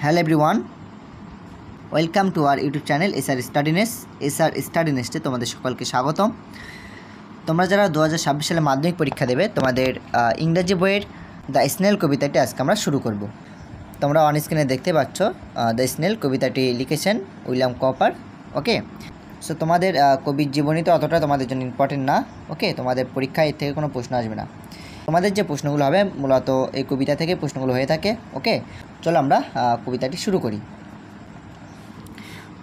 Hello everyone, welcome to our YouTube channel SR Studyness. SR স্টাডিনেসে তোমাদের সকলকে স্বাগতম। তোমরা যারা 2026 সালে মাধ্যমিক পরীক্ষা দেবে, তোমাদের ইংরেজি বইয়ের দ্য স্নেল কবিতাটি আজকে আমরা শুরু করব। তোমরা অন স্ক্রিনে দেখতে পাচ্ছ দ্য স্নেল কবিতাটি লিখেছেন উইলিয়াম কপার। ওকে, সো তোমাদের কবির জীবনী তো অতটা তোমাদের জন্য ইম্পর্টেন্ট না। ওকে, তোমাদের পরীক্ষায় এর থেকে কোনো প্রশ্ন আসবে না। তোমাদের যে প্রশ্নগুলো হবে মূলত এই কবিতা থেকে প্রশ্নগুলো হয়ে থাকে। ওকে, চলো আমরা কবিতাটি শুরু করি।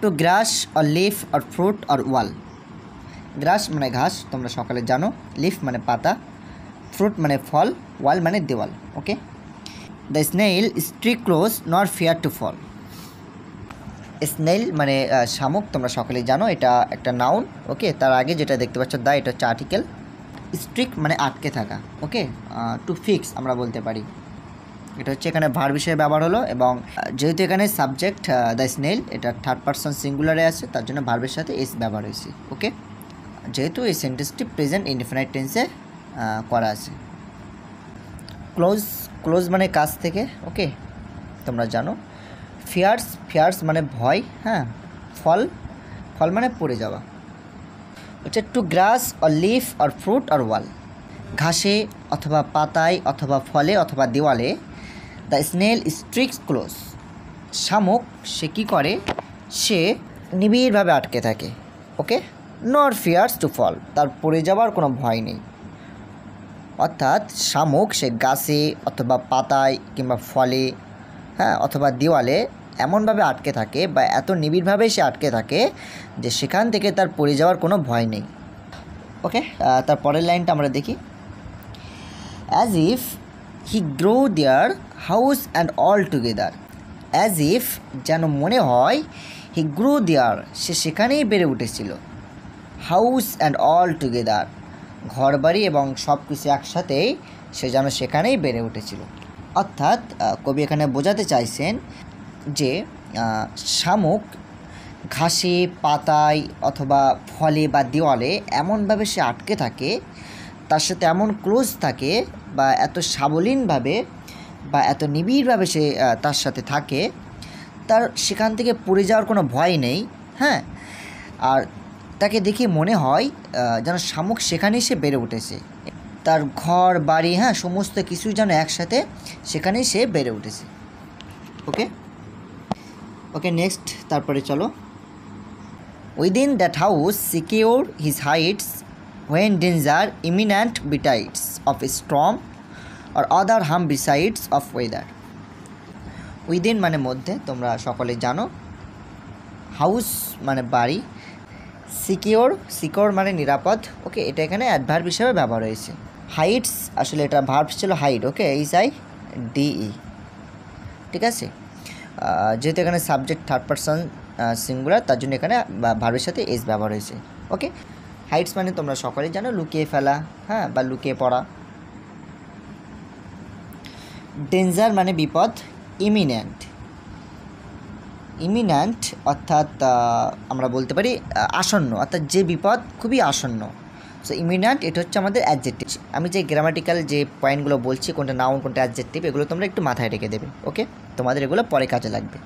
To grass or leaf or fruit or wall. Grass মানে ঘাস, তোমরা সকালে জানো। লিফ মানে পাতা, ফ্রুট মানে ফল, ওয়াল মানে দেওয়াল। Okay, the snail sticks close not fear to fall. Snail মানে শামুক, তোমরা সকলেই জানো, এটা একটা নাউন। ওকে, তার আগে যেটা দেখতে পাচ্ছ দা, এটা হচ্ছে আর্টিকেল। স্ট্রিক মানে আটকে থাকা। ওকে, টু ফিক্স আমরা বলতে পারি। এটা হচ্ছে এখানে ভার্ব হিসেবে ব্যবহার হলো, এবং যেহেতু এখানে সাবজেক্ট দ্য স্নেইল, এটা থার্ড পারসন সিঙ্গুলারে আছে, তার জন্য ভার্বের সাথে এস ব্যবহার হয়েছে। ওকে, যেহেতু এই সেন্টেন্সটি প্রেজেন্ট ইনডিফিনাইট টেন্সে করা আছে। ক্লোজ, ক্লোজ মানে কাছ থেকে। ওকে, তোমরা জানো। ফিয়ার্স, ফিয়ার্স মানে ভয়। হ্যাঁ, ফল, ফল মানে পড়ে যাওয়া। হচ্ছে two grass or leaf or fruit or ওয়াল। ঘাসে অথবা পাতায় অথবা ফলে অথবা দেওয়ালে দ্য স্নেল স্ট্রিক্স ক্লোজ। শামুক সে কী করে, সে নিবিড়ভাবে আটকে থাকে। ওকে, নট ফিয়ার্স টু ফল, তার পড়ে যাওয়ার কোনো ভয় নেই। অর্থাৎ শামুক সে গাছে অথবা পাতায় কিংবা ফলে, হ্যাঁ, অথবা দেওয়ালে এমনভাবে আটকে থাকে বা এত নিবিড়ভাবে সে আটকে থাকে যে সেখান থেকে তার পড়ে যাওয়ার কোনো ভয় নেই। ওকে, তার পরের লাইনটা আমরা দেখি। As if he grow their house and all together. As if যেন মনে হয়, হি গ্রো দেয়ার সে সেখানেই বেড়ে উঠেছিল, হাউস অ্যান্ড অল টুগেদার ঘর বাড়ি এবং সব কিছু একসাথেই সে যেন সেখানেই বেড়ে উঠেছিল। অর্থাৎ কবি এখানে বোঝাতে চাইছেন যে শামুক ঘাসে পাতায় অথবা ফলে বা দেওয়ালে এমনভাবে সে আটকে থাকে, তার সাথে এমন ক্লোজ থাকে বা এত সাবলীনভাবে বা এত নিবিড়ভাবে সে তার সাথে থাকে, তার সেখান থেকে পড়ে যাওয়ার কোনো ভয় নেই। হ্যাঁ, আর তাকে দেখে মনে হয় যেন শামুক সেখানেই সে বেড়ে উঠেছে, তার ঘর বাড়ি, হ্যাঁ, সমস্ত কিছু যেন একসাথে সেখানেই সে বেড়ে উঠেছে। ওকে, ওকে, নেক্সট তারপরে চলো। Within that house secure his Heights when danger imminent betides of a storm or other harm besides of weather. Within মানে মধ্যে, তোমরা সকলে জানো। হাউস মানে বাড়ি। সিকিওর, সিকিওর মানে নিরাপদ। ওকে, এটা এখানে অ্যাডভার্ব হিসেবে ব্যবহার হয়েছে। হাইটস, আসলে এটা ভার্ব ছিল হাইট। ওকে, HIDE, ঠিক আছে। যেহেতু এখানে সাবজেক্ট থার্ড পারসন সিঙ্গুলার, তার জন্য এখানে ভার্বের সাথে এস ব্যবহার হয়েছে। ওকে, হাইটস মানে তোমরা সকলেই জানো লুকিয়ে ফেলা, হ্যাঁ, বা লুকিয়ে পড়া। ডেঞ্জার মানে বিপদ। ইমিনেন্ট, ইমিনেন্ট অর্থাৎ আমরা বলতে পারি আসন্ন, অর্থাৎ যে বিপদ খুবই আসন্ন। সো ইমিনেন্ট এটা হচ্ছে আমাদের অ্যাডজেক্টিভ। আমি যে গ্রামাটিক্যাল যে পয়েন্টগুলো বলছি, কোনটা নাউন কোনটা অ্যাডজেক্টিভ, এগুলো তোমরা একটু মাথায় রেখে দেবে। ওকে, তোমাদের এগুলো পরে কাজে লাগবে।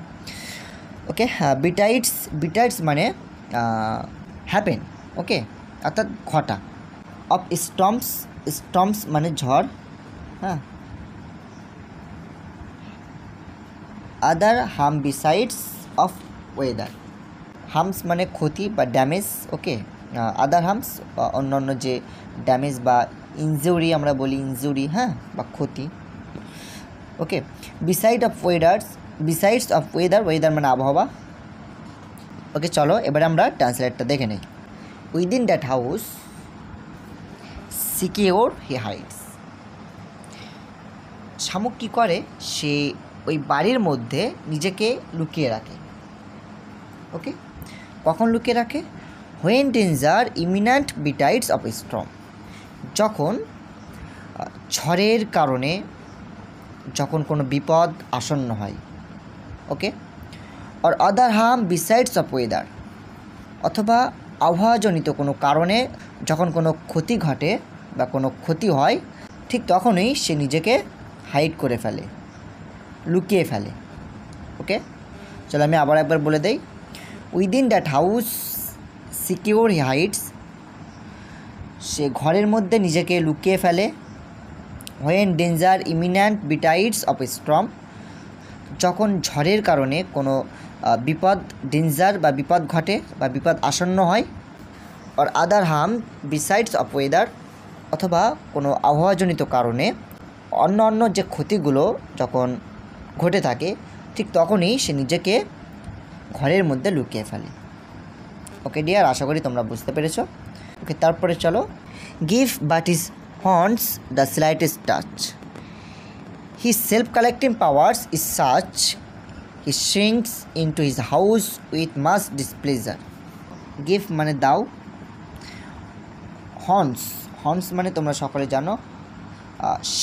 ওকে, বিটাইডস, বিটাইডস মানে হ্যাপেন। ওকে, অর্থাৎ ঘটা। অফ স্টর্মস, স্টর্মস মানে ঝড়। হ্যাঁ, other harm besides of weather. Harms মানে ক্ষতি বা ড্যামেজ। ওকে, আদার হার্মস অন্যান্য যে ড্যামেজ বা ইনজুরি আমরা বলি, ইনজুরি, হ্যাঁ, বা ক্ষতি। Okay, beside of weathers, besides of weather, weather মানে আবহাওয়া। ওকে, চলো এবারে আমরা ট্রান্সলেটটা দেখে নিই। Within that house secure he hides. শামুক কী করে, সে ওই বাড়ির মধ্যে নিজেকে লুকিয়ে রাখে। ওকে, কখন লুকিয়ে রাখে? When danger imminent betides of storm, যখন ঝড়ের কারণে, যখন কোনো বিপদ আসন্ন হয়। Okay, or other harm besides of weather, অথবা আবহাওয়াজনিত কোনো কারণে যখন কোনো ক্ষতি ঘটে বা কোনো ক্ষতি হয়, ঠিক তখনই সে নিজেকে হাইড করে ফেলে, লুকিয়ে ফেলে। ওকে, চলো আমি আবার একবার বলে দেই। Within that house secure he hides, সে ঘরের মধ্যে নিজেকে লুকিয়ে ফেলে। When danger imminent betides of storm, যখন ঝড়ের কারণে কোনো বিপদ, ডেঞ্জার বা বিপদ ঘটে বা বিপদ আসন্ন হয়। আর আদার হার্ম বিসাইডস অফ ওয়েদার, অথবা কোনো আবহাওয়াজনিত কারণে অন্য যে ক্ষতিগুলো যখন ঘটে থাকে, ঠিক তখনই সে নিজেকে ঘরের মধ্যে লুকিয়ে ফেলে। ওকে ডিয়ার, আশা করি তোমরা বুঝতে পেরেছো। ওকে, তারপরে চলো। গিভ বাট ইজ হন্টস the slightest touch, his self collecting powers is such, he shrinks into his house with much displeasure. Give মানে দাও, হর্নস, হর্নস মানে তোমরা সকলে জানো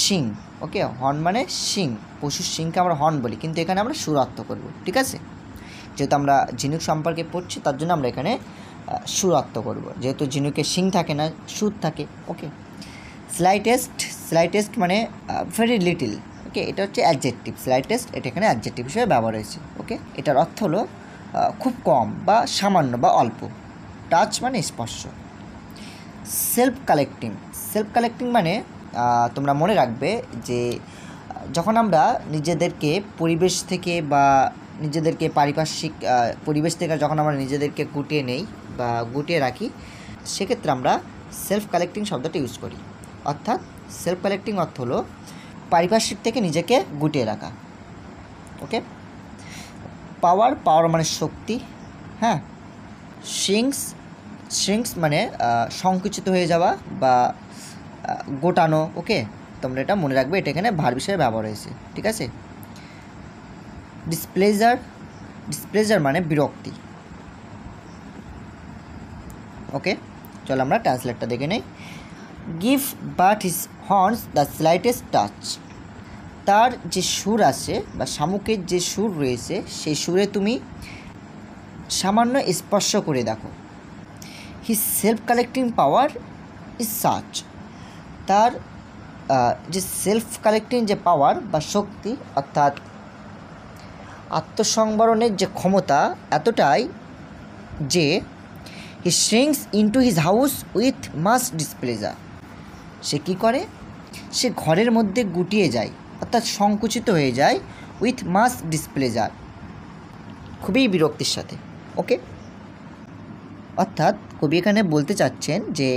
শিং। ওকে, হর্ন মানে শিং, পশুর শিংকে আমরা হর্ন বলি, কিন্তু এখানে আমরা সুর অর্থ করব, ঠিক আছে? যেহেতু আমরা ঝিনুক সম্পর্কে পড়ছি, তার জন্য আমরা এখানে সুর অর্থ করব, যেহেতু ঝিনুকের শিং থাকে না, সুর থাকে। ওকে, স্লাইটেস্ট, স্লাইটেস্ট মানে ভেরি লিটিল। ওকে, এটা হচ্ছে অ্যাডজেক্টিভ, স্লাইটেস্ট এটা এখানে অ্যাডজেক্টিভ হিসেবে ব্যবহার হয়েছে। ওকে, এটার অর্থ হলো খুব কম বা সামান্য বা অল্প। টাচ মানে স্পর্শ। সেলফ কালেক্টিং, সেলফ কালেক্টিং মানে তোমরা মনে রাখবে যে যখন আমরা নিজেদেরকে পরিবেশ থেকে বা নিজেদেরকে পারিপার্শ্বিক পরিবেশ থেকে যখন আমরা নিজেদেরকে গুটিয়ে নেই বা গুটিয়ে রাখি, সেক্ষেত্রে আমরা সেলফ কালেক্টিং শব্দটা ইউজ করি। অর্থাৎ সেলফ কালেক্টিং অর্থ হলো পারিপার্শ্বিক থেকে নিজেকে গুটিয়ে রাখা। ওকে, পাওয়ার, পাওয়ার মানে শক্তি। হ্যাঁ, শ্রিঙ্কস, শ্রিঙ্কস মানে সংকুচিত হয়ে যাওয়া বা গোটানো। ওকে, তোমরা এটা মনে রাখবে, এটা এখানে ভার্ব হিসেবে ব্যবহার হয়েছে, ঠিক আছে? ডিসপ্লেজার, ডিসপ্লেজার মানে বিরক্তি। ওকে, চলো আমরা ট্রান্সলেটটা দেখে নেই। Give but his horns the slightest touch, তার যে সুর আছে বা শামুকের যে সুর রয়েছে, সেই সুরে তুমি সামান্য স্পর্শ করে দেখো। His self collecting power is such, তার যে সেলফ কালেক্টিং যে পাওয়ার বা শক্তি, অর্থাৎ আত্মসংবরণের যে ক্ষমতা এতটাই যে he shrinks into his house with much displeasure, সে কী করে, সে ঘরের মধ্যে গুটিয়ে যায়, অর্থাৎ সংকুচিত হয়ে যায়, উইথ মাস ডিসপ্লেজার, খুবই বিরক্তির সাথে। ওকে, অর্থাৎ কবি এখানে বলতে চাচ্ছেন যে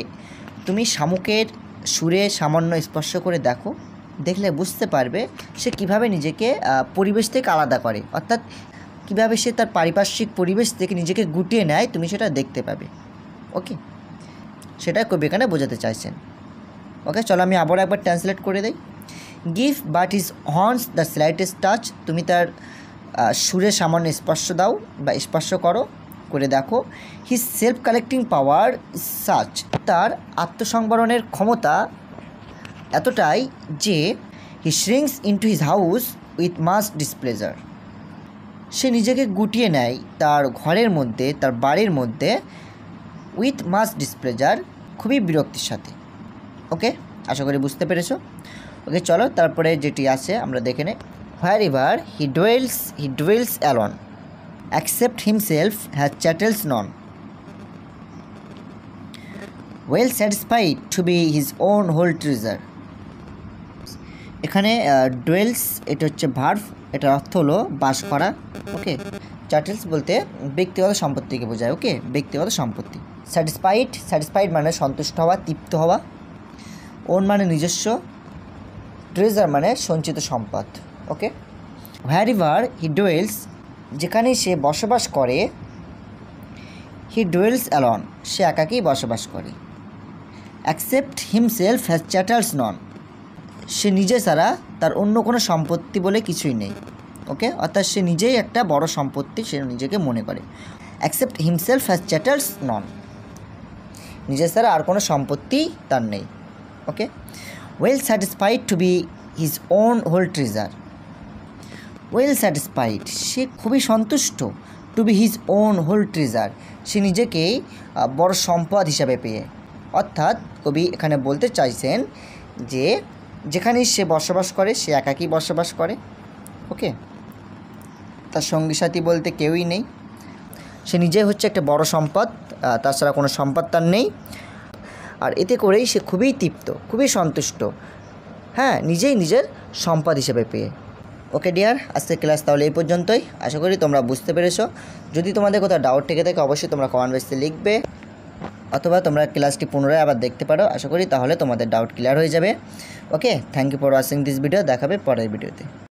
তুমি শামুকের সুরে সামান্য স্পর্শ করে দেখো, দেখলে বুঝতে পারবে সে কিভাবে নিজেকে পরিবেশ থেকে আলাদা করে, অর্থাৎ কিভাবে সে তার পারিপার্শ্বিক পরিবেশ থেকে নিজেকে গুটিয়ে নেয়, তুমি সেটা দেখতে পাবে। ওকে, সেটা কবি এখানে বোঝাতে চাইছেন। ওকে, চলো আমি আবার একবার ট্রান্সলেট করে দিই। Give but his horns the slightest touch, তুমি তার সুরে সামান্য স্পর্শ দাও বা স্পর্শ করো, করে দেখো। His self collecting power such, তার আত্মসংবরণের ক্ষমতা এতটাই যে he shrinks into his house with much displeasure, সে নিজেকে গুটিয়ে নেয় তার ঘরের মধ্যে, তার বাড়ির মধ্যে, উইথ মাস ডিসপ্লেজার, খুবই বিরক্তির সাথে। ওকে, আশা করি বুঝতে পেরেছো। ওকে, চলো তারপরে যেটি আছে আমরা দেখে নেই। Wherever he dwells alone, except himself has chattels none, well satisfied to be his own whole treasure। এখানে ডুয়েলস এটা হচ্ছে ভার্ব, এটার অর্থ হলো বাস করা। ওকে, চ্যাটেলস বলতে ব্যক্তিগত সম্পত্তিকে বোঝায়। ওকে, ব্যক্তিগত সম্পত্তি। স্যাটিসফাইড, স্যাটিসফাইড মানে সন্তুষ্ট হওয়া, তৃপ্ত হওয়া। ওন মানে নিজস্ব, ট্রেজার মানে সঞ্চিত সম্পদ। ওকে, হোয়ার এভার হি ডুয়েলস, যেখানে সে বসবাস করে, হি ডুয়েলস অ্যালন, সে একাকেই বসবাস করে। অ্যাকসেপ্ট হিমসেলফ হ্যাজ চ্যাটেলস নন, সে নিজে ছাড়া তার অন্য কোনো সম্পত্তি বলে কিছুই নেই। ওকে, অর্থাৎ সে নিজেই একটা বড় সম্পত্তি, সে নিজেকে মনে করে। Except himself has chattels none, নিজে ছাড়া আর কোনো সম্পত্তি তার নেই। Okay, well satisfied to be his own whole treasure, well satisfied সে খুবই সন্তুষ্ট, to be his own whole treasure সে নিজেকেই বড় সম্পদ হিসাবে পেয়ে। অর্থাৎ কবি এখানে বলতে চাইছেন যে যেখানেই সে বসবাস করে সে একাকী বসবাস করে। ওকে, তার সঙ্গী সাথী বলতে কেউই নেই। সে নিজেই হচ্ছে একটা বড় সম্পদ, তাছাড়া কোনো সম্পদ তার নেই। আর এতে করেই সে খুবই তৃপ্ত, খুবই সন্তুষ্ট, হ্যাঁ, নিজেই নিজের সম্পদ হিসেবে পেয়ে। ওকে ডিয়ার, আজকের ক্লাস তাহলে এই পর্যন্তই। আশা করি তোমরা বুঝতে পেরেছো। যদি তোমাদের কোথাও ডাউট থেকে থাকে অবশ্যই তোমরা কমেন্ট বক্সে লিখবে, অথবা তোমরা ক্লাসটি পুনরায় আবার দেখতে পারো। আশা করি তাহলে তোমাদের ডাউট ক্লিয়ার হয়ে যাবে। Okay, thank you for watching this video. দেখাবে পরের ভিডিওতে।